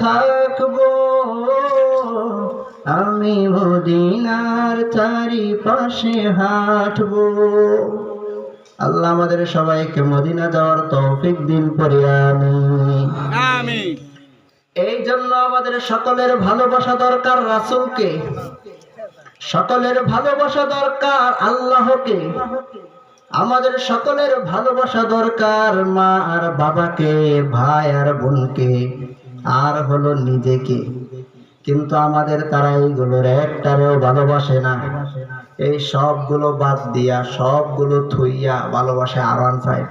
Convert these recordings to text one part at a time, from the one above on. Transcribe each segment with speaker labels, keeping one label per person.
Speaker 1: থাকবো, আমি মদিনার চারিপাশে হাঁটবো। আল্লাহ আমাদের সবাইকে মদিনা যাওয়ার তৌফিক দিন পড়ে আমিন।
Speaker 2: আমিন।
Speaker 1: এই জন্য আমাদের সকলের ভালোবাসা দরকার রাসূলকে, সকলের ভালোবাসা দরকার আল্লাহকে, আমাদের সকলের ভালোবাসা দরকার মা আর বাবাকে, ভাই আর বোনকে, আর হলো নিজেকে। কিন্তু আমাদের তারা এইগুলোর একটারেও ভালোবাসে না। এই সবগুলো বাদ দিয়া, সবগুলো থুইয়া ভালোবাসে R15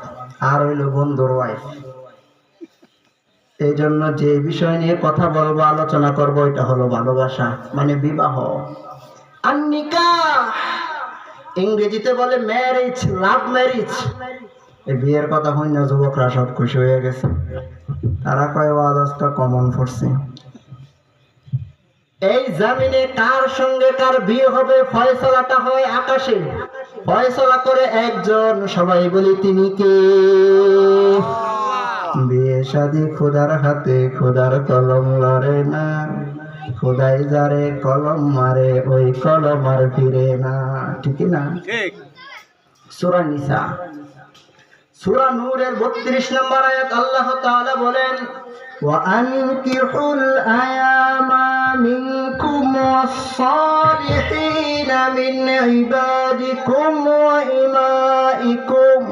Speaker 1: আর হইল বন্ধুর ওয়াইফ। এই জন্য যে বিষয় নিয়ে কথা বলবো, আলোচনা করবো, এটা হলো ভালোবাসা, মানে বিবাহ। আর নিকাহ ইংরেজিতে বলে ম্যারেজ, লাভ ম্যারেজ। এই বিয়ের কথা হই না, যুবকরা সব খুশি হয়ে গেছে। তারা কয় ওয়াজটা কমন পড়ছে। এই জামিনে কার সঙ্গে কার বিয়ে হবে ফয়সালাটা হয় আকাশে, ফয়সালা করে একজন, সবাই বলি তিনি কে? বিয়ে শাদী খোদার হাতে, খোদার কলম লড়ে না, খোদাই যারে কলম মারে ওই কলম আর ফিরে না, ঠিক না? সূরা নিসা, সূরা নূরের 32 নম্বর আয়াত আল্লাহ তাআলা বলেন, ওয়া আনকিহুল আয়ামা মিনকুম ওয়াস-সালিহিনা মিন ইবাদিকুম ওয়া ইমাইকুম,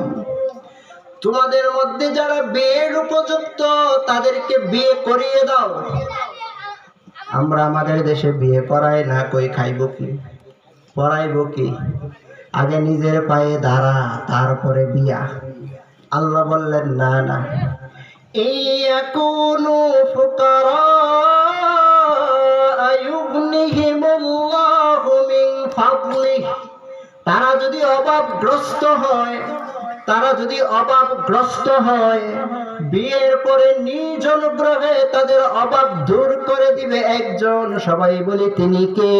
Speaker 1: তোমাদের মধ্যে যারা বিয়ের উপযুক্ত তাদেরকে বিয়ে করিয়ে দাও। আমরা আমাদের দেশে বিয়ে পড়াই না, কই খাইব কি, পড়াইব কি? আগে নিজের পায়ে দাঁড়া, তারপরে বিয়া। আল্লাহ বললেন না না, ইয়াকুনু ফুকারা আয়ুগনিহিমুল্লাহু মিন ফাদলিহি, তারা যদি অভাবগ্রস্ত হয়, তারা যদি অভাবগ্রস্ত হয়, বিয়ের পরে নিজ অনুগ্রহে তাদের অভাব দূর করে দিবে একজন, সবাই বলি তিনি কে?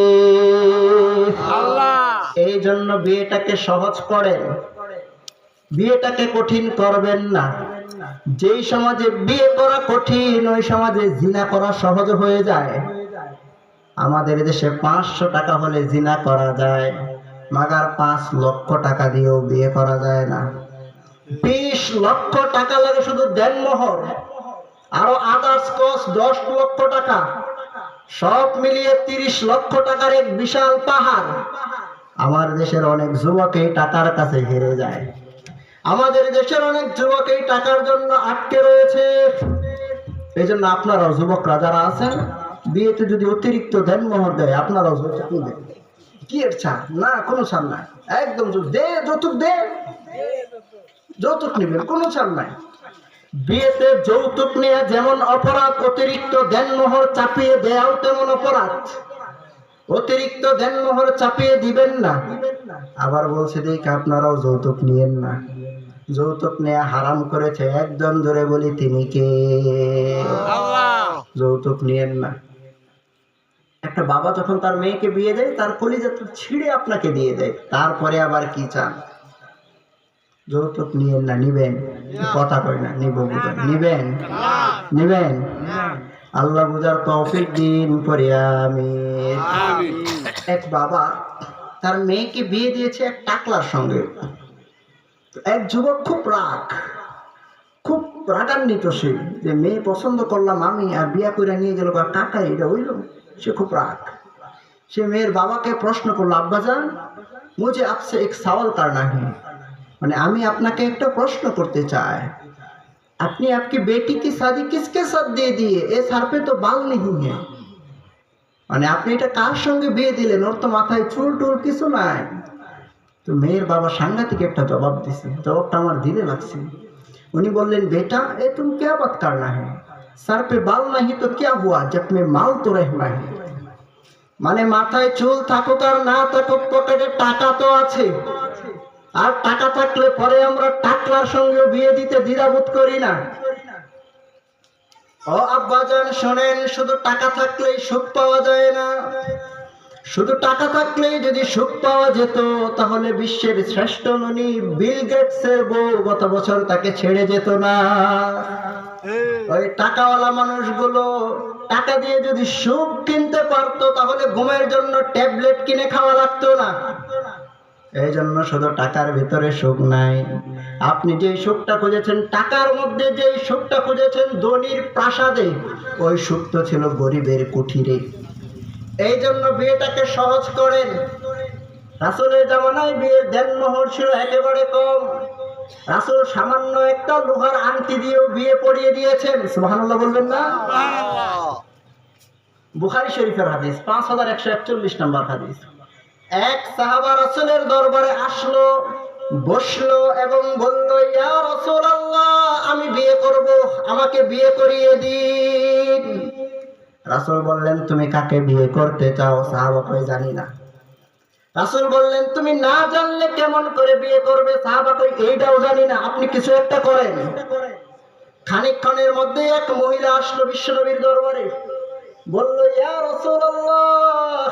Speaker 2: আল্লাহ।
Speaker 1: এই জন্য বিয়েটাকে সহজ করেন, বিয়েটাকে কঠিন করবেন না। যেই সমাজে বিয়ে করা কঠিন, ওই সমাজে জিনা করা সহজ হয়ে যায়। আমাদের দেশে 500 টাকা হলে জিনা করা যায়, মাগার 5 লক্ষ টাকা দিয়েও বিয়ে করা যায় না। 20 লক্ষ টাকা লাগে শুধু দেনমোহর, আরো আদার্স কস্ট 10 লক্ষ টাকা, সব মিলিয়ে 30 লক্ষ টাকার এক বিশাল পাহাড়। আমার দেশের অনেক যুবক এই টাকার কাছে হেরে যায়। আমাদের দেশের অনেক যুবক এই টাকার জন্য আটকে রয়েছে। এই জন্য আপনারাও যুবকরা যারা আছেন, বিয়েতে যদি অতিরিক্ত দেনমোহর দেয়, আপনারাও যৌতুক নেবেন। কি এর ছাড়? না, কোনো ছাড় নাই, একদম দে, যৌতুক দে, যৌতুক নেবেন, কোনো ছাড় নাই। বিয়েতে যৌতুক নেওয়া যেমন অপরাধ, অতিরিক্ত দেনমোহর চাপিয়ে দেওয়াও তেমন অপরাধ। অতিরিক্ত দেনমোহর চাপিয়ে দিবেন না। আবার বলছে দেখি আপনারাও যৌতুক নিয়েন না। যৌতুক নেওয়া হারাম করেছে একজন, ধরে বলি তিনি কে?
Speaker 2: আল্লাহ।
Speaker 1: যৌতুক নিয়েন না। একটা বাবা যখন তার মেয়েকে বিয়ে দেয়, তার কলিজা ছিঁড়ে আপনাকে দিয়ে দেয়, তারপরে আবার কি চান? যৌতুক নিয়েন না। নিবেন? কথা কই না, নিব বুঝেন, নিবেন, নিবেন। আল্লাহ বুঝার তৌফিক দিন পরে আমিন। এক বাবা তার মেয়েকে বিয়ে দিয়েছে এক টাকলার সঙ্গে। এক যুবক খুব খুব রাগান্বিত, সে যে মেয়ে পছন্দ করলাম আমি, আর বিয়া করে নিয়ে গেল টাকা, এটা হইল। সে খুব রাগ। সে মেয়ের বাবাকে প্রশ্ন করলো, আব্বাজান মুঝে আপসে এক সওয়াল করনা है, মানে আমি আপনাকে একটা প্রশ্ন করতে চাই, আপনি आपकी बेटी की शादी किसके साथ दे दिए, ए सर पे तो बाल नहीं है, মানে আপনি এটা কার সঙ্গে বিয়ে দিলেন, ওর তো মাথায় চুল টুল কিছু নাই। তো মেয়ের বাবা সাংঘাতিক একটা জবাব দিছে, জবাবটা আমার দিলে লাগছে। উনি বললেন, बेटा ए तुम क्या बात करना है, सर पे बाल नहीं तो क्या हुआ, जब में माल तो रहना है, মানে মাথায় চুল থাকুক আর না থাকুক, পকেটে টাকা তো আছে। আর টাকা থাকলে পরে আমরা টাকলার সঙ্গে বিয়ে দিতে দ্বিধাবোধ করি না। ও আব্বাজান শোনেন, শুধু টাকা থাকলেই সুখ পাওয়া যায় না। শুধু টাকা থাকলেই যদি সুখ পাওয়া যেত, তাহলে বিশ্বের শ্রেষ্ঠ ধনী বিল গেটসের বউ গত বছর তাকে ছেড়ে যেত না। ওই টাকাওয়ালা মানুষগুলো টাকা দিয়ে যদি সুখ কিনতে পারতো তাহলে ঘুমের জন্য ট্যাবলেট কিনে খাওয়া লাগতো না। এই জন্য শুধু টাকার ভিতরে সুখ নাই। আপনি যে সুখটা খুঁজেছেন টাকার মধ্যে, যে সুখটা খুঁজেছেন ধনীর প্রাসাদে, ওই সুখ তো ছিল গরিবের কুঠিরে। এই জন্য বিয়েটাকে সহজ করেন। রাসূলের জামানায় বিয়ের দেনমোহর ছিল একেবারে কম। রাসূল সামান্য একটা লোহার আংটি দিয়েও বিয়ে পড়িয়ে দিয়েছেন। সুবহানাল্লাহ বলবেন না? বুখারী শরীফের হাদিস 5141 নম্বর হাদিস। এক সাহাবা রাসূলের দরবারে আসলো, বসলো এবং বলল, ইয়া রাসূলুল্লাহ, আমি বিয়ে করব, আমাকে বিয়ে করিয়ে দিন। রাসূল বললেন, তুমি কাকে বিয়ে করতে চাও? সাহাবা কয়, জানি না। রাসূল বললেন, তুমি না জানলে কেমন করে বিয়ে করবে? সাহাবা কয়, এইটাও জানি না, আপনি কিছু একটা করেন। খানিকক্ষণের মধ্যে এক মহিলা আসলো বিশ্বনবীর দরবারে, বলল, ইয়া রাসূলুল্লাহ,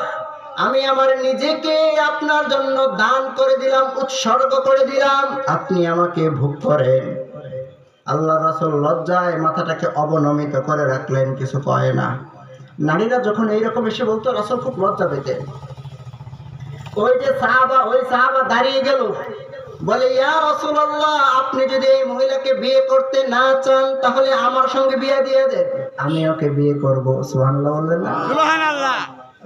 Speaker 1: আমি আমার নিজেকে আপনার জন্য দান করে দিলাম, উৎসর্গ করে দিলাম, আপনি আমাকে ভোগ করেন। আল্লাহ রাসূল লজ্জায় মাথাটাকে অবনমিত করে রাখলেন, কিছু কয় না। নারীরা যখন এইরকম এসে বলতো, রাসূল খুব লজ্জা পেতেন। ওই সাহাবা দাঁড়িয়ে গেল, বলে, ইয়া রাসূলুল্লাহ, আপনি যদি এই মহিলাকে বিয়ে করতে না চান তাহলে আমার সঙ্গে বিয়ে দিয়ে দেন, আমি ওকে বিয়ে করব। সুবহানাল্লাহ বললেন না?
Speaker 2: সুবহানাল্লাহ।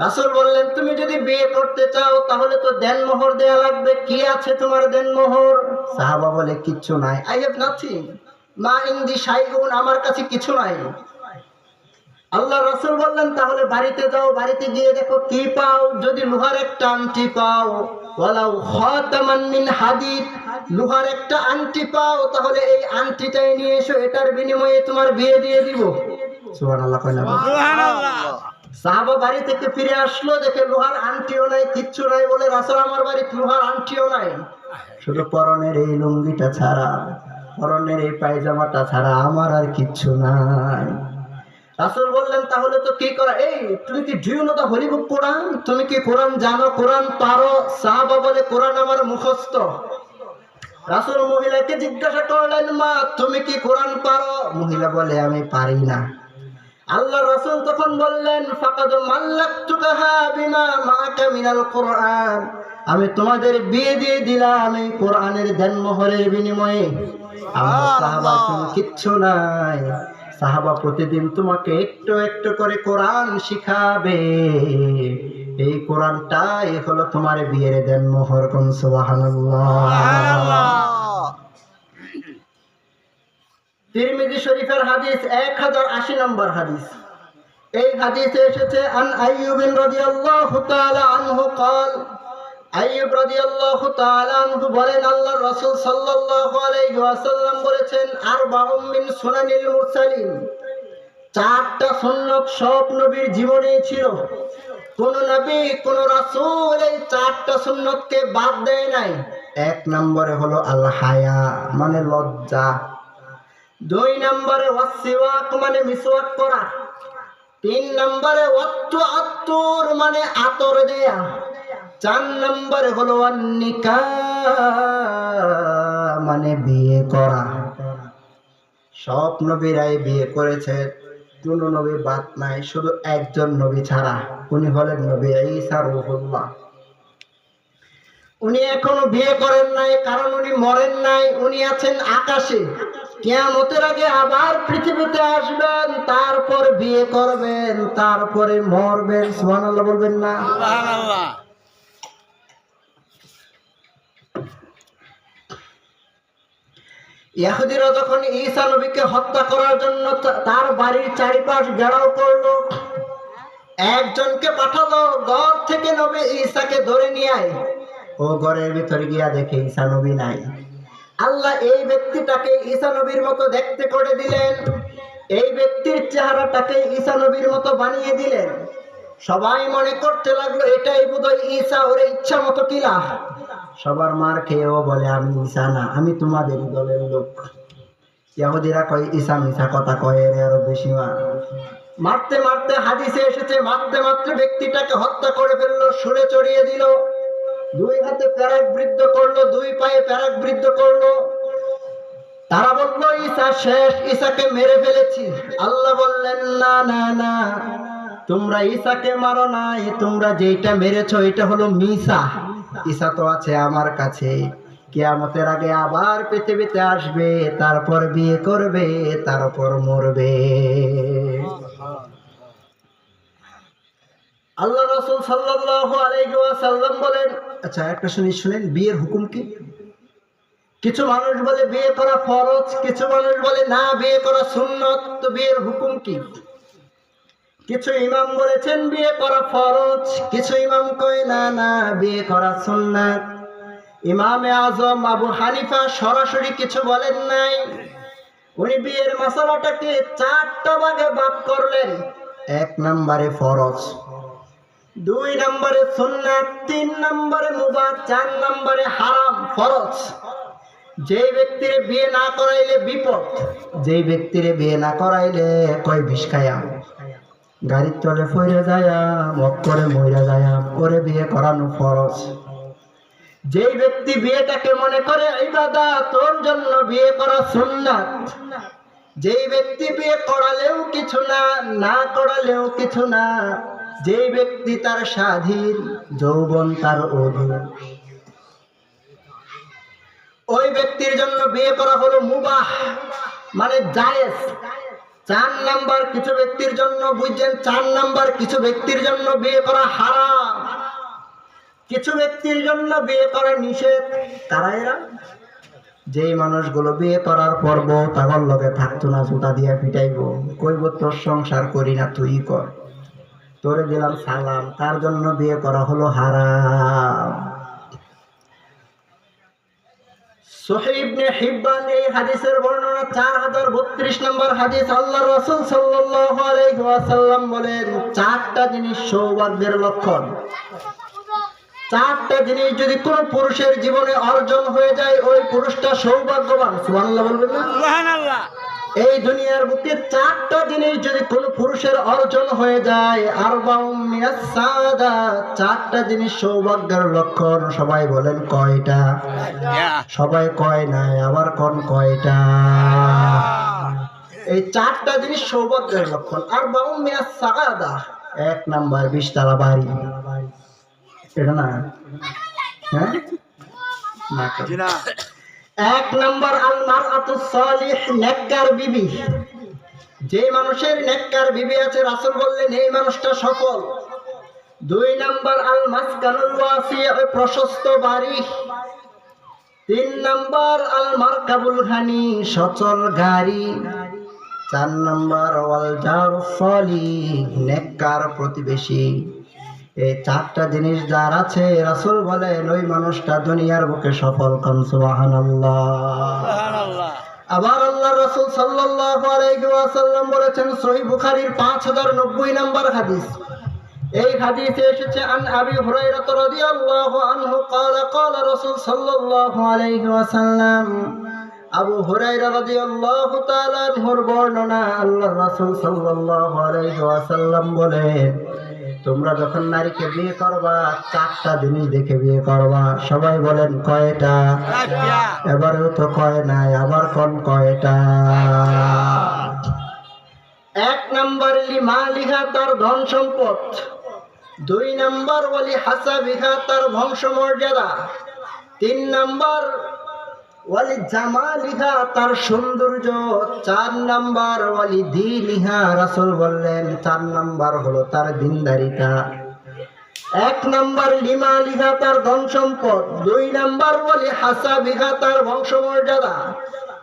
Speaker 1: রাসূল বললেন, তুমি যদি বিয়ে করতে চাও তাহলে তো দেনমোহর দেয়া লাগবে, কি আছে তোমার দেনমোহর? সাহাবা বলে, কিচ্ছু নাই। আই হ্যাভ নাথিং, মা ইনদি শাইউন, আমার কাছে কিছু নাই। আল্লাহ রাসূল বললেন, তাহলে বাড়িতে যাও, বাড়িতে গিয়ে দেখো কি পাও। যদি লোহার একটা আংটি পাও, ওয়ালাউ খাতামান মিন হাদিদ, লোহার একটা আংটি পাও, তাহলে এই আংটিটাই নিয়ে এসো, এটার বিনিময়ে তোমার বিয়ে দিয়ে দিব। সুবহানাল্লাহ কয় না?
Speaker 2: সুবহানাল্লাহ।
Speaker 1: সাহাবা বাড়ি থেকে ফিরে আসলো, দেখে লোহার আংটিও নাই, কিচ্ছু নাই। বলে, রাসূল, আমার বাড়িতে লোহার আংটিও নাই, শুধু পরনের এই লুঙ্গিটা ছাড়া, পরনের এই পায়জামাটা ছাড়া আমার আর কিচ্ছু নাই। রাসূল বললেন, তাহলে তো কি করা? এই, তুমি কি do you know the holy book Quran? তুমি কি কোরআন জানো, কোরআন পারো? সাহাবা বলে, কোরআন আমার মুখস্থ। রাসূল মহিলাকে জিজ্ঞাসা করলেন, মা, তুমি কি কোরআন পারো? মহিলা বলে, আমি পারি না। আল্লাহ রাসূল তখন বললেন, ফাকাদ মাল্লাকতুকাহা বিমা মাআকা মিনাল কোরআন, আমি তোমাদের বিয়ে দিয়ে দিলাম এই কোরআনের দেনমোহরের বিনিময়ে। আমার সাহাবা কিচ্ছু নাই। সাহাবা প্রতিদিন তোমাকে একটু একটু করে কোরআন শিখাবে, এই কোরআনটাই হলো তোমার বিয়ের দেনমোহর। কোন সুবহানাল্লাহ। তিরমিজি শরীফের হাদিস 1080 নম্বর হাদিস। এই হাদিসে এসেছে, আন আইয়ুব রাদিয়াল্লাহু তাআলা আনহু قال, আইয়ুব রাদিয়াল্লাহু তাআলা আনহু বলেন, আল্লাহর রাসূল সাল্লাল্লাহু আলাইহি ওয়াসাল্লাম বলেছেন, আরবাউম মিন সুনানিল মুরসালিন, চারটা সুন্নাত সব নবীর জীবনেই ছিল। কোন নবী, কোন রাসূল এই চারটা সুন্নাতকে বাদ দেয় নাই। এক নম্বরে হলো আল হায়া, মানে লজ্জা। দুই নম্বরে ওয়াসিওয়াক, মানে মিসওয়াক করা। তিন নম্বরে ওয়াত্তু আত্তুর, মানে আতর দেয়া। চার নম্বরে হলো নিকাহ, মানে বিয়ে করা। সব নবীরাই বিয়ে করেছে, কোন নবী বাদ নাই, শুধু একজন নবী ছাড়া। উনি হলেন নবী ঈসা রূহুল্লাহ। উনি এখনো বিয়ে করেন নাই, কারণ উনি মরেন নাই, উনি আছেন আকাশে। কিয়ামতের আগে আবার পৃথিবীতে আসবেন, তারপর বিয়ে করবেন, তারপরে মরবেন। সুবহানাল্লাহ বলবেন না?
Speaker 2: সুবহানাল্লাহ।
Speaker 1: ইহুদিরা যখন ঈসা নবীকে হত্যা করার জন্য তার বাড়ির চারিপাশ ঘেরাও করলো, একজনকে পাঠালো, ঘর থেকে নবী ঈসাকে ধরে নিয়ে আয়। ও ঘরের ভিতরে গিয়া দেখে ঈসা নবী নাই। আল্লাহ এই ব্যক্তিটাকে ঈসা নবীর মতো দেখতে করে দিলেন, এই ব্যক্তির চেহারাটাকে ঈসা নবীর মতো বানিয়ে দিলেন। সবাই মনে করতে লাগলো, এটাই বোধহয় ঈসা, ওরে ইচ্ছা মতো কিলা। সবার মার খেয়েও বলে, আমি ঈসা না, আমি তোমাদের দলের লোক। ইহুদিরা কয়, ঈসা মিশা কথা কয়, এর আরো বেশি মারতে মারতে, হাদিসে এসেছে, মারতে মারতে ব্যক্তিটাকে হত্যা করে ফেললো, সুরে চড়িয়ে দিল। দুই হাতে প্যারাক বৃদ্ধ করলো, দুই পায়ে প্যারাক বৃদ্ধ করলো। তারা বলল ঈসা শেষ, ঈসাকে মেরে ফেলেছি। আল্লাহ বললেন না না না, তোমরা ঈসাকে মারো নাই, তোমরা যেটা মেরেছো এটা হলো মিসা। ঈসা তো আছে আমার কাছে, কিয়ামতের আগে আবার পৃথিবীতে আসবে, তারপর বিয়ে করবে, তারপর মরবে। আল্লাহ রাসূল সাল্লাল্লাহু আলাইহি ওয়াসাল্লাম বলেন, আচ্ছা একটা শুনেন বিয়ের হুকুম কি? কিছু মানুষ বলে বিয়ে করা ফরজ, কিছু মানুষ বলে না বিয়ে করা সুন্নত। তো বিয়ের হুকুম কি? কিছু ইমাম বলেছেন বিয়ে করা ফরজ, কিছু ইমাম কয় না না বিয়ে করা সুন্নাত। ইমামে আজম আবু হানিফা সরাসরি কিছু বলেন নাই, উনি বিয়ের মাসালাটাকে 4টা ভাগে ভাগ করলেন। 1 নম্বরে ফরজ, 2 নম্বরে সুন্নাত, 3 নম্বরে মুবাহ, 4 নম্বরে হারাম। ফরজ যেই ব্যক্তির বিয়ে না করাইলে বিপদ, যেই ব্যক্তির বিয়ে না করাইলে কয় বিষ খায়াম, গাড়ির তলে ফইরে যায়াম, অক্ষরে মইরা যায়াম, করে বিয়ে করানো ফরজ। যেই ব্যক্তি বিয়েটাকে মনে করে ইবাদত, ওর জন্য বিয়ে করা সুন্নাত। যেই ব্যক্তি বিয়ে করালেও কিছু না, না করালেও কিছু না, যেই ব্যক্তি তার স্বাধীন, যৌবন তার অধীন, ওই ব্যক্তির জন্য বিয়ে করা হলো মুবাহ, মানে জায়েজ। 4 নাম্বার কিছু ব্যক্তির জন্য, বুঝছেন, 4 নাম্বার কিছু ব্যক্তির জন্য বিয়ে করা হারাম, কিছু ব্যক্তির জন্য বিয়ে করা নিষেধ। তারা এরা যেই মানুষগুলো বিয়ে করার পর বউ তাগর লগে থাকতো না, জুতা দিয়া পিটাইব, কইব তোর সংসার করি না, তুই কর, তোরে দিলাম সালাম, তার জন্য বিয়ে করা হলো হারাম। সহিহ ইবনে হিব্বান এই হাদিসের বর্ণনা 4032 নম্বর হাদিস। আল্লাহর রাসূল সাল্লাল্লাহু আলাইহি ওয়াসাল্লাম বলেন, 4টা জিনিস সৌভাগ্যের লক্ষণ। 4টা জিনিস যদি কোন পুরুষের জীবনে অর্জন হয়ে যায়, ওই পুরুষটা সৌভাগ্যবান। সুবহানাল্লাহ বলবেন না?
Speaker 2: সুবহানাল্লাহ।
Speaker 1: এই দুনিয়ার বুকে 4টা জিনিস যদি কোন পুরুষের অর্জন হয়ে যায়, আরবাউম মিনাস সাআদা, 4টা জিনিস সৌভাগ্যের লক্ষণ। সবাই বলেন কয়টা? সবাই কয় নাই, আবার কোন কয়টা? এই 4টা জিনিস সৌভাগ্যের লক্ষণ। আরবাউম মিনাস সাআদা, 1 নাম্বার 20 তলা বাড়ি, এটা না? হ্যাঁ না, 1 নাম্বার আল মারআতুস সালিহ, নেককার বিবি। যে মানুষের নেককার বিবি আছে, রাসূল বললেন এই মানুষটা সফল। 2 নাম্বার আল মাসকানুল ওয়াসি, প্রশস্ত বাড়ি। 3 নাম্বার আল মারকাবুল হানি, সচল গাড়ি। 4 নাম্বার ওয়াল জারুস সালিহ, নেককার প্রতিবেশী। এই 4টা জিনিস যার আছে, রাসূল বলেন ওই মানুষটা দুনিয়ার বুকে সফল। কোন সুবহানাল্লাহ।
Speaker 2: সুবহানাল্লাহ।
Speaker 1: আবার আল্লাহ রাসূল সাল্লাল্লাহু আলাইহি ওয়াসাল্লাম বলেছেন, সহিহ বুখারীর 5090 নম্বর হাদিস। এই হাদিসে এসেছে, আন আবি হুরায়রা রাদিয়াল্লাহু আনহু قال قال রাসূল সাল্লাল্লাহু আলাইহি ওয়াসাল্লাম, আবু হুরায়রা রাদিয়াল্লাহু তাআলা আনহুর বর্ণনা, আল্লাহর রাসূল সাল্লাল্লাহু আলাইহি ওয়াসাল্লাম বলেন, তোমরা যখন নারীকে বিয়ে করবা, 4টা জিনিস দেখে বিয়ে করবা। সবাই বলেন কয়টা? এবারেও তো কয় নাই, আবার কোন কয়টা? 1 নাম্বার লিমালিহা, তার ধন সম্পদ। 2 নাম্বার ওয়ালি হাসাবিহা, তার বংশমর্যাদা। 3 নাম্বার ওয়ালি জামালিহা, তার সৌন্দর্য। 4 নাম্বার ওয়ালি দীনিহা, রাসূল বললেন 4 নাম্বার হলো তার দিনদারিতা। 1 নাম্বার লিমালিহা, তার ধন সম্পদ। 2 নাম্বার ওয়ালি হাসাবিহা, তার বংশমর্যাদা।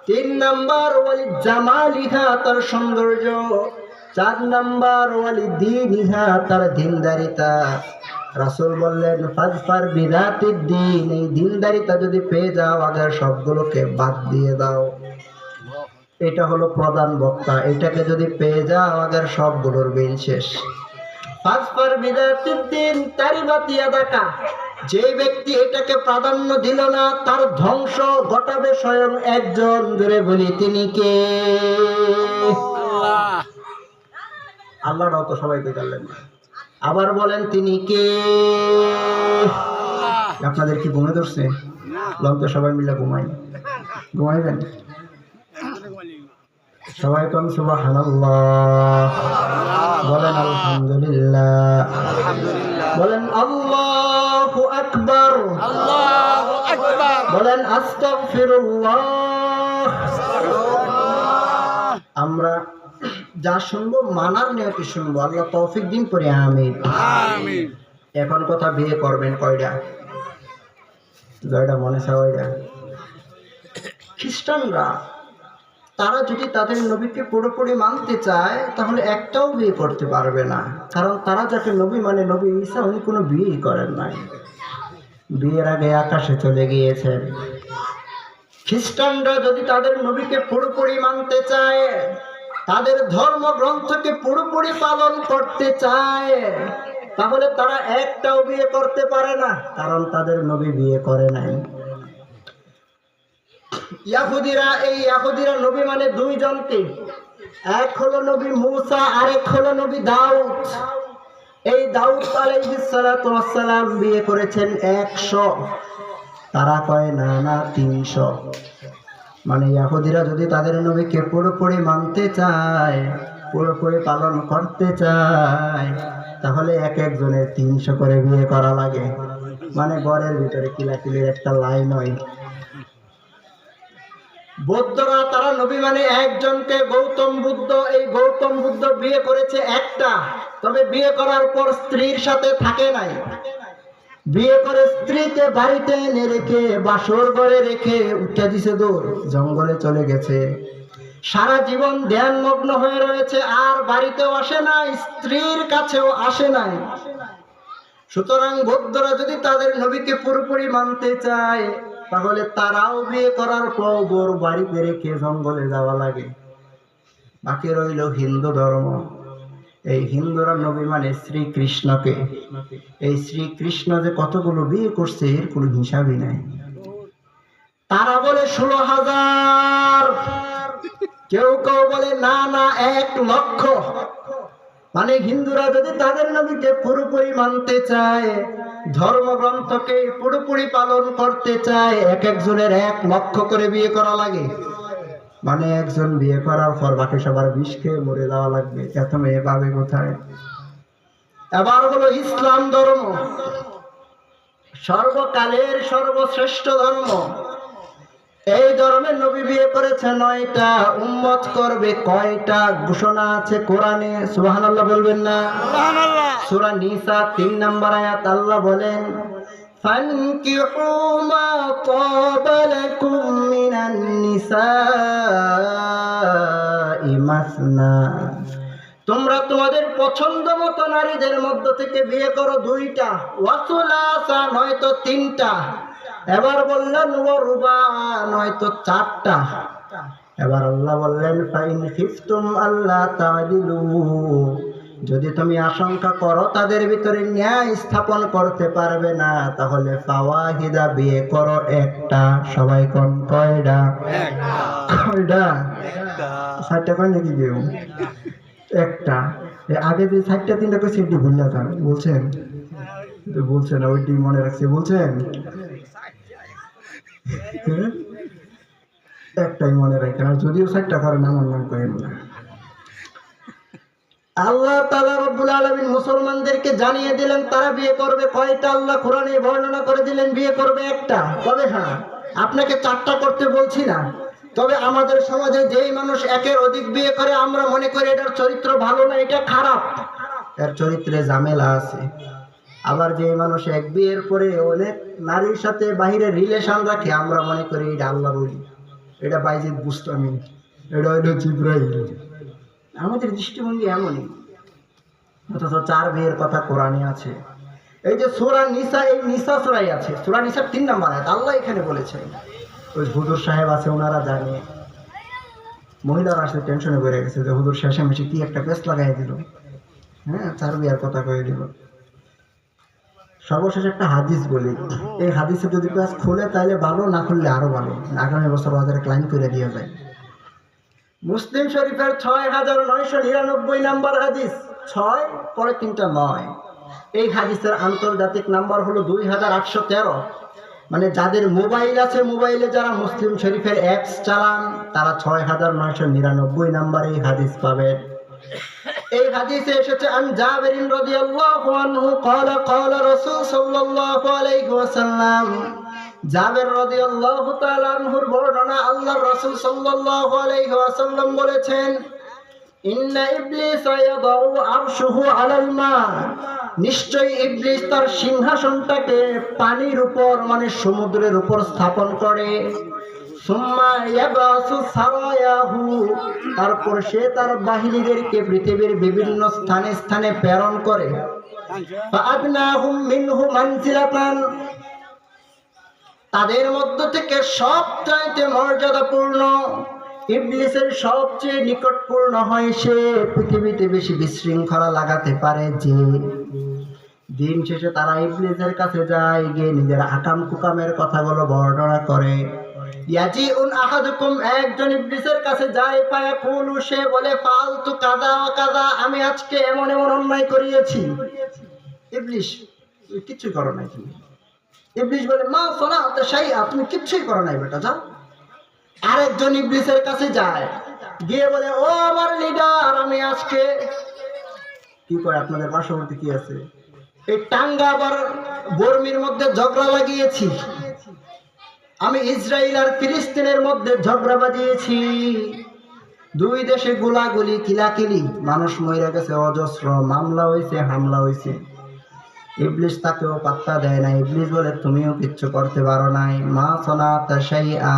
Speaker 1: 3 নাম্বার ওয়ালি জামালিহা, তার সৌন্দর্য। 4 নাম্বার ওয়ালি দীনিহা, তার দিনদারিতা। রাসূল বললেন, ফাজফার বিযাতিদ দ্বীন, এই দিনদারিতা যদি পেয়ে যাও, আগের সবগুলোকে বাদ দিয়ে দাও। এটা হলো প্রধান বক্তা, এটাকে যদি পেয়ে যাও, আগের সবগুলোর বিল শেষ। ফাজফার বিযাতিদ দ্বীন তারিবাত ইয়াদাকা, যে ব্যক্তি এটাকে প্রাধান্য দিল না, তার ধ্বংস ঘটাবে স্বয়ং একজন। ধরে বলি, তিনি কে?
Speaker 2: আল্লাহ।
Speaker 1: আল্লাহটাও তো সবাইকে জানলেন না, আবার বলেন তিনি কে? আপনাদের কি ঘুমে ধরছে? লঙ্কা সবাই মিলে ঘুমাইবেন। সবাই কোন সুবহানাল্লাহ, বলেন আলহামদুলিল্লাহ, বলেন আল্লাহু আকবার,
Speaker 2: আল্লাহু আকবার।
Speaker 1: বলেন আস্তাগফিরুল্লাহ। আমরা যা শুনবো মানার নিয়তে শুনবো, আল্লাহ তৌফিক দিন পরে আমিন।
Speaker 2: আমিন।
Speaker 1: এখন কথা, বিয়ে করবেন কয়টা? জয়টা মনে সবাইটা। খ্রিস্টানরা তারা যদি তাদের নবীকে পুরোপুরি মানতে চায় তাহলে একটাও বিয়ে করতে পারবে না, কারণ তারা যাকে নবী মানে নবী ঈসা, উনি কোনো বিয়েই করেন নাই, বিয়ের আগে আকাশে চলে গিয়েছেন। খ্রিস্টানরা যদি তাদের নবীকে পুরোপুরি মানতে চায়, তাদের ধর্মগ্রন্থকে পুরোপুরি পালন করতে চায়, তাহলে তারা একটাও বিয়ে করতে পারে না, কারণ তাদের নবী বিয়ে করে নাই। ইয়াহুদিরা নবী মানে দুইজনকে, এক হলো নবী মূসা, আরেক হলো নবী দাউদ। এই দাউদ আলাইহিস সালাতু ওয়াস সালাম বিয়ে করেছেন 100, তারা কয় না না 300। মানে ইহুদিরা যদি তাদের নবীকে পুরোপুরি মানতে চায়, পুরোপুরি পালন করতে চায়, তাহলে এক একজনের 300 করে বিয়ে করা লাগে। মানে ঘরের ভিতরে কিলাকিলির একটা লাইন হয়। বৌদ্ধরা তারা নবী মানে একজনকে, গৌতম বুদ্ধ। এই গৌতম বুদ্ধ বিয়ে করেছে একটা, তবে বিয়ে করার পর স্ত্রীর সাথে থাকে নাই। বিয়ে করে স্ত্রীকে বাড়িতে এনে রেখে, বাসর ঘরে রেখে উঠে দিছে দৌড়, জঙ্গলে চলে গেছে। সারা জীবন ধ্যানমগ্ন হয়ে রয়েছে, আর বাড়িতেও আসে নাই, স্ত্রীর কাছেও আসে নাই। সুতরাং বৌদ্ধরা যদি তাদের নবীকে পুরোপুরি মানতে চায়, তাহলে তারাও বিয়ে করার পর বোর বাড়িতে রেখে জঙ্গলে যাওয়া লাগে। বাকি রইল হিন্দু ধর্ম। এই হিন্দুরা নবী মানে শ্রীকৃষ্ণকে। এই শ্রীকৃষ্ণ যে কতগুলো বিয়ে করছে এর কোনো হিসাবই নাই। তারা বলে 16,000, কেউ কেউ বলে না না 1 লক্ষ। মানে হিন্দুরা যদি তাদের নবীকে পুরোপুরি মানতে চায়, ধর্মগ্রন্থকে পুরোপুরি পালন করতে চায়, এক একজনের 1 লক্ষ করে বিয়ে করা লাগে। মানে একজন বিয়ে করার পর বাকি সবার বিষ খেয়ে মরে যাওয়া লাগবে, এত মেয়ে পাবে কোথায়? এবার হলো ইসলাম ধর্ম, সর্বকালের সর্বশ্রেষ্ঠ ধর্ম। এই ধর্মের নবী বিয়ে করেছে 9টা, উম্মত করবে কয়টা ঘোষণা আছে কোরআনে? সুবহানাল্লাহ বলবেন না?
Speaker 2: সুবহানাল্লাহ।
Speaker 1: সূরা নিসা 3 নম্বর আয়াত আল্লাহ বলেন, ফানকিহু মা তাবা লাকুম মিনান নিসাই মাসনা। তোমরা তোমাদের পছন্দ মতো নারীদের মধ্য থেকে বিয়ে করো 2টা, ওয়াসুলাসা নয়তো 3টা। এবার বললেন ওয়ারুবা নয়তো 4টা। এবার আল্লাহ বললেন ফাইন খিফতুম আল্লাহ তাদিলু, যদি তুমি আশঙ্কা করো তাদের ভিতরে ন্যায় স্থাপন করতে পারবে না, তাহলে ফাওয়াহিদা, বিয়ে করো 1টা। সবাই কোন কয়টা? কয়টা? 7টা কয় নাকি কেউ? 1টা। আগে যে 7টা 3টা কই সেটি ভুলে যান বলছেন, বলছেন ওইটি মনে রাখছে বলছেন। একটাই মনে রাখেন, আর যদিও 7টা করেন আমার নাম করেন না। আল্লাহ তাআলা রব্বুল আলামিন মুসলমানদেরকে জানিয়ে দিলেন তারা বিয়ে করবে কয়টা। আল্লাহ কোরআনে বর্ণনা করে দিলেন বিয়ে করবে 1টা। তবে হ্যাঁ, আপনাকে 4টা করতে বলছি না। তবে আমাদের সমাজে যেই মানুষ 1-এর অধিক বিয়ে করে, আমরা মনে করি এটার চরিত্র ভালো না, এটা খারাপ, এর চরিত্রে ঝামেলা আছে। আবার যে মানুষ 1 বিয়ের পরে অনেক নারীর সাথে বাহিরে রিলেশন রাখে, আমরা মনে করি এটা আল্লাহ বলি, এটা বাইজিদ বুস্তামি, এটা হইল জিব্রাইল। আমাদের দৃষ্টিভঙ্গি এমনই, অথচ 4 বিয়ের কথা কোরআনে আছে। এই যে সূরা নিসা, এই নিসা সূরায় আছে, সূরা নিসা 3 নম্বর আয়াত আল্লাহ এখানে বলেছেন। ওই হুজুর সাহেব আছে, ওনারা জানে, মহিলারা আসলে টেনশনে পড়ে গেছে যে হুজুর শেষামেশি কি একটা পেস লাগাই দিল, হ্যাঁ 4 বিয়ের কথা কয়ে দিল। সর্বশেষ একটা হাদিস বলি, এই হাদিসে যদি পেজ খুলে তাহলে ভালো, না খুললে আরো ভালো, আগামী বছর বাজারে ক্লাইম করে দিয়ে যায়। মুসলিম শরীফের 6999 নম্বর হাদিস, 6 পরে 3টা 9। এই হাদিসের আন্তর্জাতিক নাম্বার হলো 2813। মানে যাদের মোবাইল আছে, মোবাইলে যারা মুসলিম শরীফের অ্যাপস চালান তারা ৬,৯৯৯ নম্বরে এই হাদিস পাবেন। এই হাদিসে এসেছে আন জাবির রাদিয়াল্লাহু আনহু ক্বালা ক্বালা রাসূল সাল্লাল্লাহু আলাইহি ওয়াসাল্লাম, জাবির রাদিয়াল্লাহু তাআলা আনহুর বর্ণনা, আল্লাহর রাসূল সাল্লাল্লাহু আলাইহি ওয়াসাল্লাম বলেছেন, ইন্না ইবলিস ইয়াদাউ আরশুহু আলাল মা, নিশ্চয়ই ইবলিস তার সিংহাসনটাকে পানির উপর মানে সমুদ্রের উপর স্থাপন করে। সুম্মা ইয়াবাসু সারায়াহু, তারপর সে তার বাহিনীদেরকে পৃথিবীর বিভিন্ন স্থানে স্থানে প্রেরণ করে। ফাআদনাহুম মিনহু মানজিলাতান, তাদের মধ্য থেকে সবচাইতে মর্যাদাপূর্ণ ইবলিসের সবচেয়ে নিকটপূর্ণ হয় সে পৃথিবীতে বেশি বিশৃঙ্খলা লাগাতে পারে যে। দিন শেষে তারা ইবলিসের কাছে যায়, গিয়ে নিজের আকাম কুকামের কথাগুলো বর্ণনা করে। ইয়াজিউন আহাদুকুম, একজন ইবলিসের কাছে যায়, ফায়াকুলু, সে বলে, ফালতু কাযা ওয়া কাযা, আমি আজকে এমন এমন অন্যায় করিয়েছি। ইবলিস, তুমি কিচ্ছু করো নাই। তুমি ইবলিস বলে, মা সানাতা শাইআ, তুমি কিচ্ছুই করো নাই বেটা, যাও। আরেকজন ইবলিসের কাছে যায়, গিয়ে বলে, ও আমার লিডার, আমি আজকে কি করে, আপনাদের পার্শ্ববর্তী কি আছে, এই টাঙ্গা আবার বর্মির মধ্যে ঝগড়া লাগিয়েছি, আমি ইসরায়েল আর ফিলিস্তিনের মধ্যে ঝগড়া বাঁধিয়েছি, দুই দেশে গোলাগুলি কিলাকিলি, মানুষ মরে গেছে, অজস্র মামলা হয়েছে, হামলা হয়েছে। ইবলিস তাকেও পাত্তা দেয় না। ইবলিস বলে, তুমিও কিচ্ছু করতে পারো নাই, মা সানাতা শাইআ।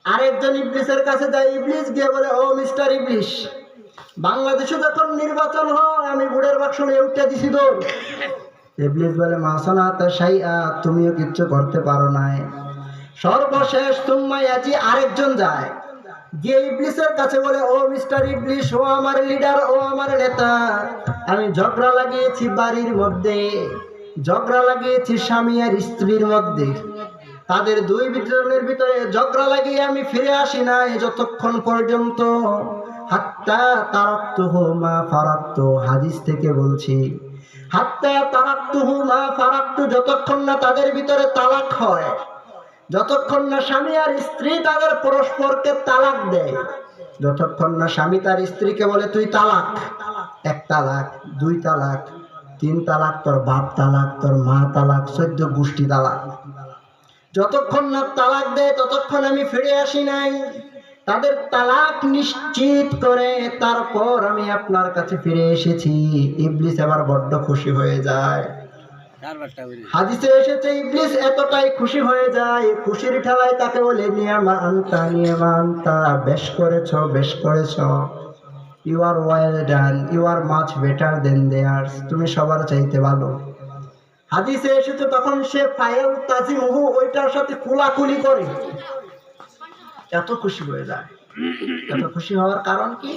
Speaker 1: আরেকজন ইবলিসের কাছে যায়, ইবলিস গিয়ে বলে, ও মিস্টার ইবলিস, বাংলাদেশে যখন নির্বাচন হয় আমি বুড়ের বাক্স নিয়ে উঠে দিছি দৌড়। ইবলিস বলে, মা সানাতা শাইআ, তুমিও কিচ্ছু করতে পারো নাই। সর্বশেষ সুম্মা ইয়াজি, আরেকজন যায়, গিয়ে ইবলিসের কাছে বলে, ও মিস্টার ইবলিস, ও আমার লিডার, ও আমার নেতা, আমি ঝগড়া লাগিয়েছি বাড়ির মধ্যে, ঝগড়া লাগিয়েছি স্বামী আর স্ত্রীর মধ্যে, তাদের দুই জনের ভিতরে ঝগড়া লাগিয়ে আমি ফিরে আসি নাই যতক্ষণ পর্যন্ত হাত্তা তারাকতুহু মা ফারাকতু, হাদিস থেকে বলছি, হাত্তা তারাকতুহু মা ফারাকতু, যতক্ষণ না তাদের ভিতরে তালাক হয়, যতক্ষণ না স্বামী আর স্ত্রী তাদের পরস্পরকে তালাক দেয়, যতক্ষণ না স্বামী তার স্ত্রীকে বলে তুই তালাক, এক তালাক, দুই তালাক, তিন তালাক, তোর বাপ তালাক, তোর মা তালাক, 14 গোষ্ঠী তালাক, যতক্ষণ না তালাক দেয় ততক্ষণ আমি ফিরে আসি নাই। তাদের তালাক নিশ্চিত করে তারপর আমি আপনার কাছে ফিরে এসেছি। ইবলিস এবার বড্ড খুশি হয়ে যায়। হাদিসে এসেছে ইবলিস এতটাই খুশি হয়ে যায়, খুশির ঠেলায় তাকে বলে, নিয়ামা আনতা, নিয়ামা আনতা, বেশ করেছো, বেশ করেছো, you are well done, you are much better than theirs, তুমি সবার চাইতে ভালো। হাদিসে এসেছে তখন সে ফায়াল তাজিমহু, ওইটার সাথে কুলাকুলি করে, এত খুশি হয়ে যায়। এত খুশি হওয়ার কারণ কি?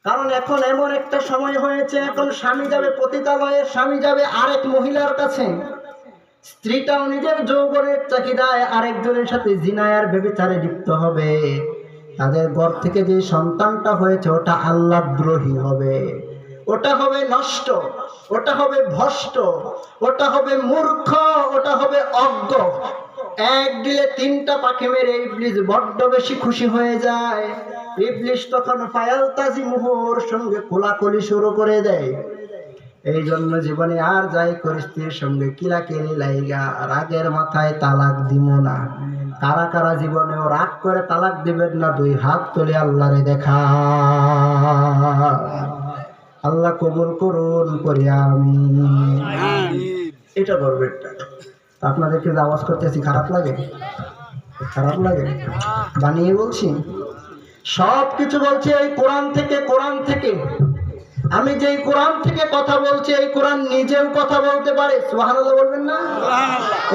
Speaker 1: কারণ এখন এমন একটা সময় হয়েছে, এখন স্বামী যাবে পতিতালয়ে, স্বামী যাবে আরেক মহিলার কাছে, স্ত্রীটাও নিজের যৌবনের চাহিদায় আরেকজনের সাথে জিনায় আর ব্যভিচারে লিপ্ত হবে। তাদের ঘর থেকে যে সন্তানটা হয়েছে ওটা আল্লাহদ্রোহী হবে, ওটা হবে নষ্ট, ওটা হবে ভ্রষ্ট, ওটা হবে মূর্খ, ওটা হবে অজ্ঞ। এক দিলে 3টা পাখি মেরে ইবলিস বড্ড বেশি খুশি হয়ে যায়। ইবলিস তখন ফায়াল তাজিমুহুর সঙ্গে কোলাকুলি শুরু করে দেয়। এই জন্য জীবনে আর যাই করি স্ত্রীর সঙ্গে কিলাকিলি লাইগা রাগের মাথায় তালাক দিব না। কারা কারা জীবনেও রাগ করে তালাক দিবেন না? 2 হাত তুলে আল্লাহরে দেখা। আল্লাহ কবুল করুন করি আমিন। এটা গর্বেরটা। আপনাদেরকে যে আওয়াজ করতেছি খারাপ লাগে? খারাপ লাগে? বানিয়ে বলছি? সব কিছু বলছি এই কোরআন থেকে। কোরআন থেকে আমি যেই কোরআন থেকে কথা বলছি, এই কোরআন নিজেও কথা বলতে পারে। সুবহানাল্লাহ বলবেন না?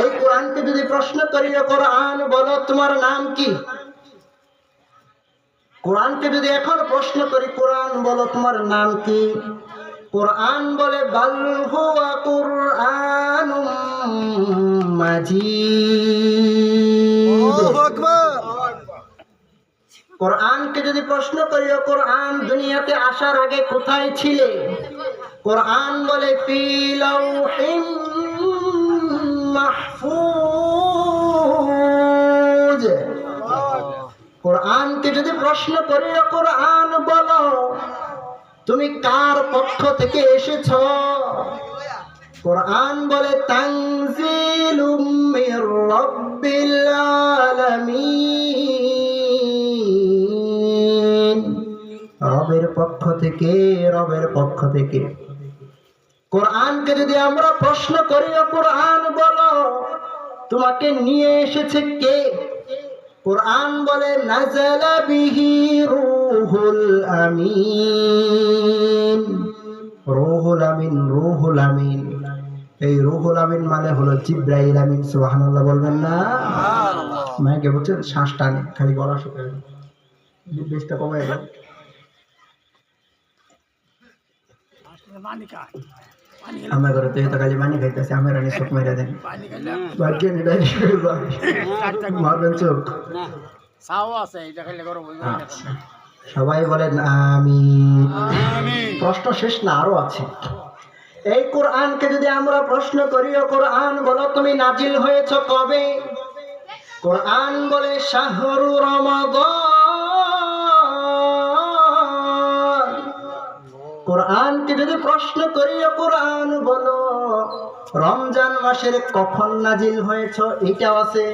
Speaker 1: এই কোরআনকে যদি প্রশ্ন করি, কোরআন বলো তোমার নাম কি? কোরআনকে যদি এখন প্রশ্ন করি, কোরআন বলো তোমার নাম কি? কোরআন বলে বাল হুয়া কুরআনুম মাজিদ। কোরআনকে যদি প্রশ্ন করি, কোরআন দুনিয়াতে আসার আগে কোথায় ছিলে? কোরআন বলে ফি লাউহিম মাহফুজ। কোরআনকে যদি প্রশ্ন করি, কোরআন বলো তুমি কার পক্ষ থেকে এসেছো? কোরআন বলে তানজিলুম মির রাব্বিল আলামিন, রবের পক্ষ থেকে, রবের পক্ষ থেকে। কোরআনকে যদি আমরা প্রশ্ন করি, কোরআন বলো তোমাকে নিয়ে এসেছে কে? কোরআন বলে নাযালা বিহি রূহুল আমিন। রূহুল আমিন, রূহুল আমিন, এই রূহুল আমিন মানে হলো জিবরাইল আমিন। সুবহানাল্লাহ বলবেন না? মাইকে বলছেন শ্বাস টানে, খালি গলা শুকায়, বেশটা কমে গেল। আমার ঘরে তো খালি পানি খাইতেছে, আমার রানী চোখ মেরে দেন, মারবেন চোখ। আচ্ছা, সবাই বলেন আমিন। প্রশ্ন শেষ না, আরো আছে। এই কোরআনকে যদি আমরা প্রশ্ন করি, ও কোরআন বলো তুমি নাজিল হয়েছ কবে? কোরআন বলে শাহরু রমাদান। কোরআনকে যদি প্রশ্ন করি, ও কোরআন বলো রমজান মাসের কখন নাজিল হয়েছ? এটাও আছে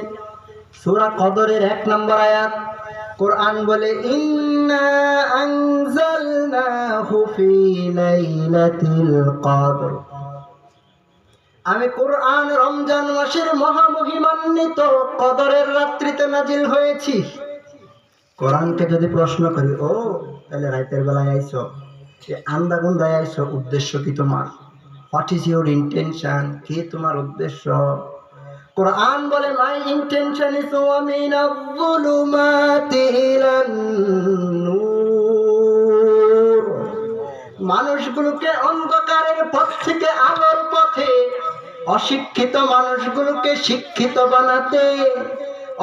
Speaker 1: সূরা কদরের 1 নম্বর আয়াত। কোরআন বলে ইন্না আনজালনাহু ফি লাইলাতিল কদর। আমি কোরআন রমজান মাসের মহামহিমান্বিত কদরের রাত্রিতে নাজিল হয়েছি। কোরআনকে যদি প্রশ্ন করি, ও তাহলে রাতের বেলায় আইছো, আন্দা গুন্দায় আইছো, উদ্দেশ্য কি তোমার? What is your intention? কি তোমার উদ্দেশ্য? কোরআন বলে মাই ইন্টেনশন ইজ মিনাজ যুলুমাতি ইলান নূর। মানুষগুলোকে অন্ধকারের পথ থেকে আলোর পথে, অশিক্ষিত মানুষগুলোকে শিক্ষিত বানাতে,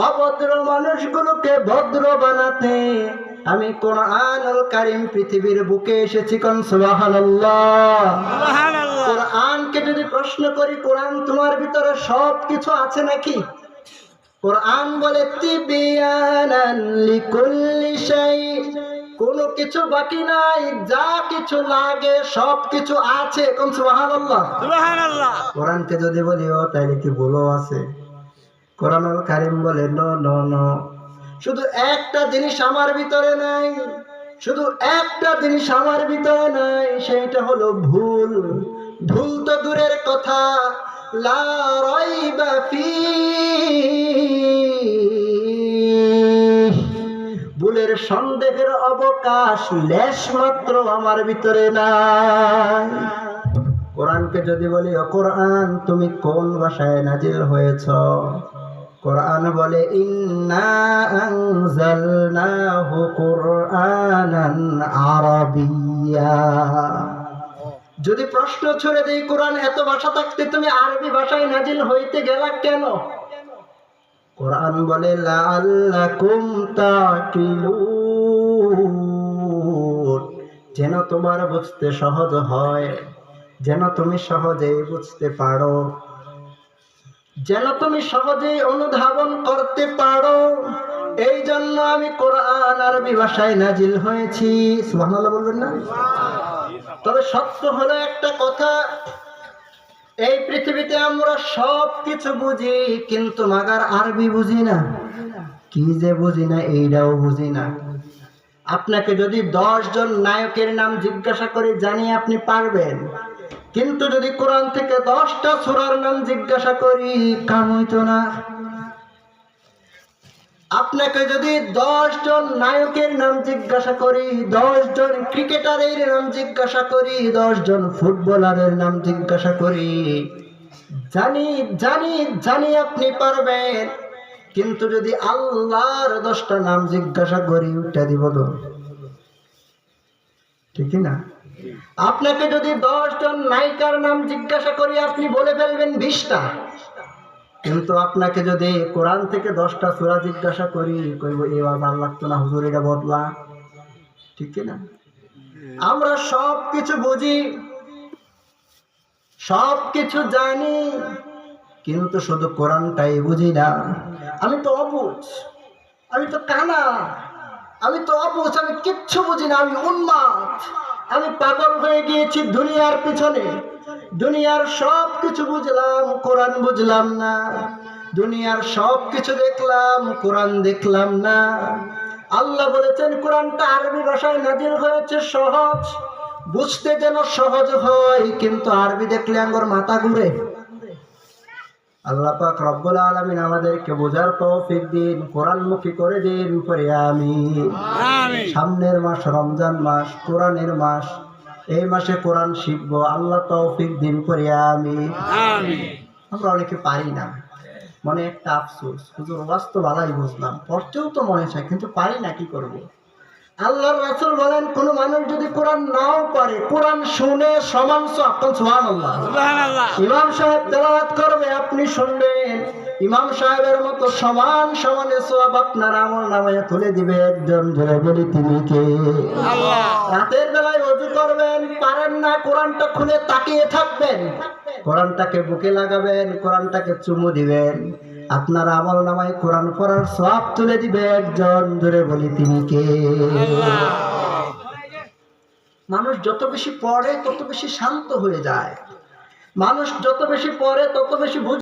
Speaker 1: অভদ্র মানুষগুলোকে ভদ্র বানাতে আমি কোরআনুল কারীম পৃথিবীর বুকে এসেছি। কোন সুবহানাল্লাহ। কোরআনকে যদি প্রশ্ন করি, কোরআন তোমার ভিতরে সব কিছু আছে নাকি? কোরআন বলে তিবিয়ানান লিকুল্লি শাই, কোনো কিছু বাকি নাই, যা কিছু লাগে সব কিছু আছে। কোন সুবহানাল্লাহ। সুবহানাল্লাহ। কোরআনকে যদি বলি, ও তাইলে কি ভুলও আছে? কোরআনুল কারীম বলে নো নো নো, শুধু একটা জিনিস আমার ভিতরে নাই, শুধু একটা জিনিস আমার ভিতরে নাই, সেইটা হলো ভুল। ভুল তো দূরের কথা, লা রাইবা ফীহ, ভুলের সন্দেহের অবকাশ লেশ মাত্র আমার ভিতরে নাই। কোরআনকে যদি বলি, ও কোরআন তুমি কোন ভাষায় নাজিল হয়েছ? কোরআন বলে ইন্না আনজালনাহু কুরআনান আরাবিয়্যা। যদি প্রশ্ন ছুড়ে দেই, কোরআন এত ভাষা থাকতে তুমি আরবি ভাষায় নাজিল হইতে গেলা কেন? কোরআন বলে লাআল্লাকুম তাকিলুন, যেন তোমার বুঝতে সহজ হয়, যেন তুমি সহজেই বুঝতে পারো, যেন তুমি সহজেই অনুধাবন করতে পারো। এই জন্য আমি কোরআন আরবি ভাষায় নাজিল হয়েছি। সুবহানাল্লাহ বলবেন না? তবে সত্য হলো একটা কথা, এই পৃথিবীতে আমরা সব কিছু বুঝি, কিন্তু মাগার আরবি বুঝি না। কি যে বুঝি না, এইটাও বুঝি না। আপনাকে যদি 10 জন নায়কের নাম জিজ্ঞাসা করে জানি আপনি পারবেন, কিন্তু যদি কোরআন থেকে 10টা সূরার নাম জিজ্ঞাসা করি, কাম হইতো না। আপনাকে যদি 10 জন নায়কের নাম জিজ্ঞাসা করি, 10 জন ক্রিকেটারের নাম জিজ্ঞাসা করি, 10 জন ফুটবলারের নাম জিজ্ঞাসা করি, জানি জানি জানি আপনি পারবেন, কিন্তু যদি আল্লাহর 10টা নাম জিজ্ঞাসা করি, উঠে দিব তো, ঠিক না? আপনাকে যদি 10 জন নায়িকার নাম জিজ্ঞাসা করি, আপনি বলে ফেলবেন 20টা, কিন্তু আপনাকে যদি কোরআন থেকে 10টা সূরা জিজ্ঞাসা করি, কইব এই ভালো লাগতো না হুজুর, এটা বদলা, ঠিক না? আমরা সব কিছু বুঝি, সব কিছু জানি, কিন্তু শুধু কোরআনটাই বুঝি না। আমি তো অবুঝ, আমি তো কানা, আমি তো অবুঝ, আমি কিচ্ছু বুঝি না, আমি উন্মাদ, আমি পাগল হয়ে গিয়েছি দুনিয়ার পিছনে। দুনিয়ার সব কিছু বুঝলাম, কোরআন বুঝলাম না। দুনিয়ার সব কিছু দেখলাম, কোরআন দেখলাম না। আল্লাহ বলেছেন কোরআনটা আরবি ভাষায় নাজিল হয়েছে, সহজ, বুঝতে যেন সহজ হয়, কিন্তু আরবি দেখলে আমার মাথা ঘুরে। আল্লাহ পাক রব্বুল আলামিন আমাদেরকে বোঝার তৌফিক দিন, কোরআনমুখী করে দিন, পড়ে আমিন।
Speaker 2: আমিন।
Speaker 1: সামনের মাস রমজান মাস, কোরআনের মাস, এই মাসে কোরআন শিখবো, আল্লাহ তৌফিক দিন, পড়ে আমিন।
Speaker 2: আমিন।
Speaker 1: আমরা অনেকে পারি না, মনে একটা আফসোস, হুজুর ওয়াজ তো ভালোই বুঝলাম, পড়তেও তো মনে চায়, কিন্তু পারি না, কি করব। আল্লাহর রাসূল বলেন কোন মানুষ যদি কোরআন নাও পারে, কোরআন শুনে সমান সওয়াব। সুবহানাল্লাহ।
Speaker 2: সুবহানাল্লাহ।
Speaker 1: ইমাম সাহেব তেলাওয়াত করবে, আপনি শুনবেন, ইমাম সাহেবের মতো সমান সমানে সওয়াব আপনার আমলনামায় তুলে দিবে একজন। জোরে বলি তিনি কে?
Speaker 2: আল্লাহ।
Speaker 1: রাতের বেলায় ওযু করবেন, পারেন না, কোরআনটা খুলে তাকিয়ে থাকবেন, কোরআনটাকে বুকে লাগাবেন, কোরআনটাকে চুমু দিবেন, আপনার আমলনামায় কোরআন পড়ার সওয়াব তুলে দিবে একজন। জোরে বলি তিনি কে? মানুষ যত বেশি পড়ে তত বেশি শান্ত হয়ে যায়, মানুষ যত বেশি পড়ে তত বেশি বুঝে।